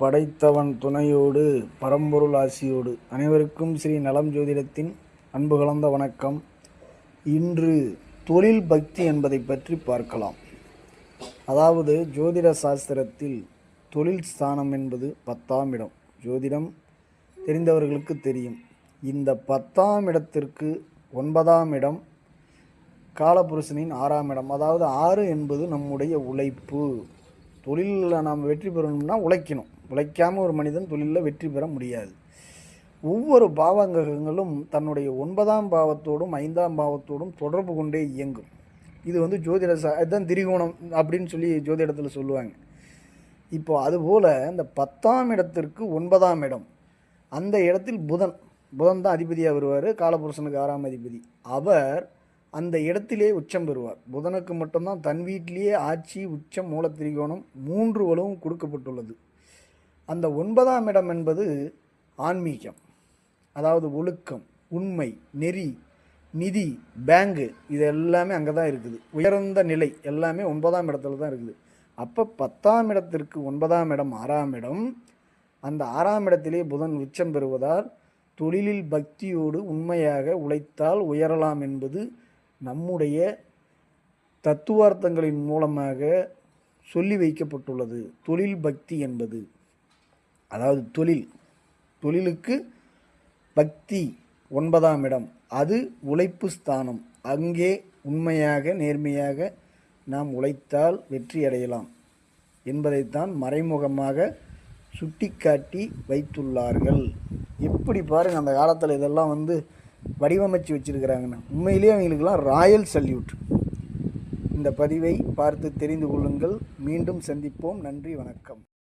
படைத்தவன் துணையோடு பரம்பொருள் ஆசியோடு அனைவருக்கும் ஸ்ரீ நலம் ஜோதிடத்தின் அன்பு கலந்த வணக்கம். இன்று தொழில் பக்தி என்பதை பற்றி பார்க்கலாம். அதாவது ஜோதிட சாஸ்திரத்தில் தொழில் ஸ்தானம் என்பது 10ஆம் இடம். ஜோதிடம் தெரிந்தவர்களுக்கு தெரியும். இந்த 10ஆம் இடத்திற்கு 9ஆம் இடம் காலபுருஷனின் 6ஆம் இடம். அதாவது 6 என்பது நம்முடைய உழைப்பு. தொழிலில் நாம் வெற்றி பெறணும்னா உழைக்கணும். உழைக்காமல் ஒரு மனிதன் தொழிலில் வெற்றி பெற முடியாது. ஒவ்வொரு பாவங்களும் தன்னுடைய 9ஆம் பாவத்தோடும் 5ஆம் பாவத்தோடும் தொடர்பு கொண்டே இயங்கும். இது ஜோதிட இதுதான் திரிகோணம் அப்படின்னு சொல்லி ஜோதிடத்தில் சொல்லுவாங்க. இப்போ அதுபோல் இந்த 10ஆம் இடத்திற்கு 9ஆம் இடம், அந்த இடத்தில் புதன் தான் அதிபதியாக வருவார். காலபுருஷனுக்கு 6ஆம் அதிபதி. அவர் அந்த இடத்திலே உச்சம் பெறுவார். புதனுக்கு மட்டும்தான் தன் வீட்டிலேயே ஆட்சி, உச்சம், மூல திரிகோணம் 3 வலுவும் கொடுக்கப்பட்டுள்ளது. அந்த 9ஆம் இடம் என்பது ஆன்மீகம், அதாவது ஒழுக்கம், உண்மை, நெறி, நிதி, பேங்கு, இது எல்லாமே அங்கே தான் இருக்குது. உயர்ந்த நிலை எல்லாமே 9ஆம் இடத்துல தான் இருக்குது. அப்போ 10ஆம் இடத்திற்கு 9ஆம் இடம் 6ஆம் இடம். அந்த 6ஆம் இடத்திலே புதன் உச்சம் பெறுவதால் தொழிலில் பக்தியோடு உண்மையாக உழைத்தால் உயரலாம் என்பது நம்முடைய தத்துவார்த்தங்களின் மூலமாக சொல்லி வைக்கப்பட்டுள்ளது. தொழில் பக்தி என்பது, அதாவது தொழிலுக்கு பக்தி 9ஆம் இடம், அது உழைப்பு ஸ்தானம். அங்கே உண்மையாக நேர்மையாக நாம் உழைத்தால் வெற்றி அடையலாம் என்பதைத்தான் மறைமுகமாக சுட்டிக்காட்டி வைத்துள்ளார்கள். எப்படி பாருங்கள், அந்த காலத்தில் இதெல்லாம் வடிவமைச்சு வச்சுருக்கிறாங்கன்னு. உண்மையிலேயே அவங்களுக்கெல்லாம் ராயல் சல்யூட். இந்த பதிவை பார்த்து தெரிந்து கொள்ளுங்கள். மீண்டும் சந்திப்போம். நன்றி, வணக்கம்.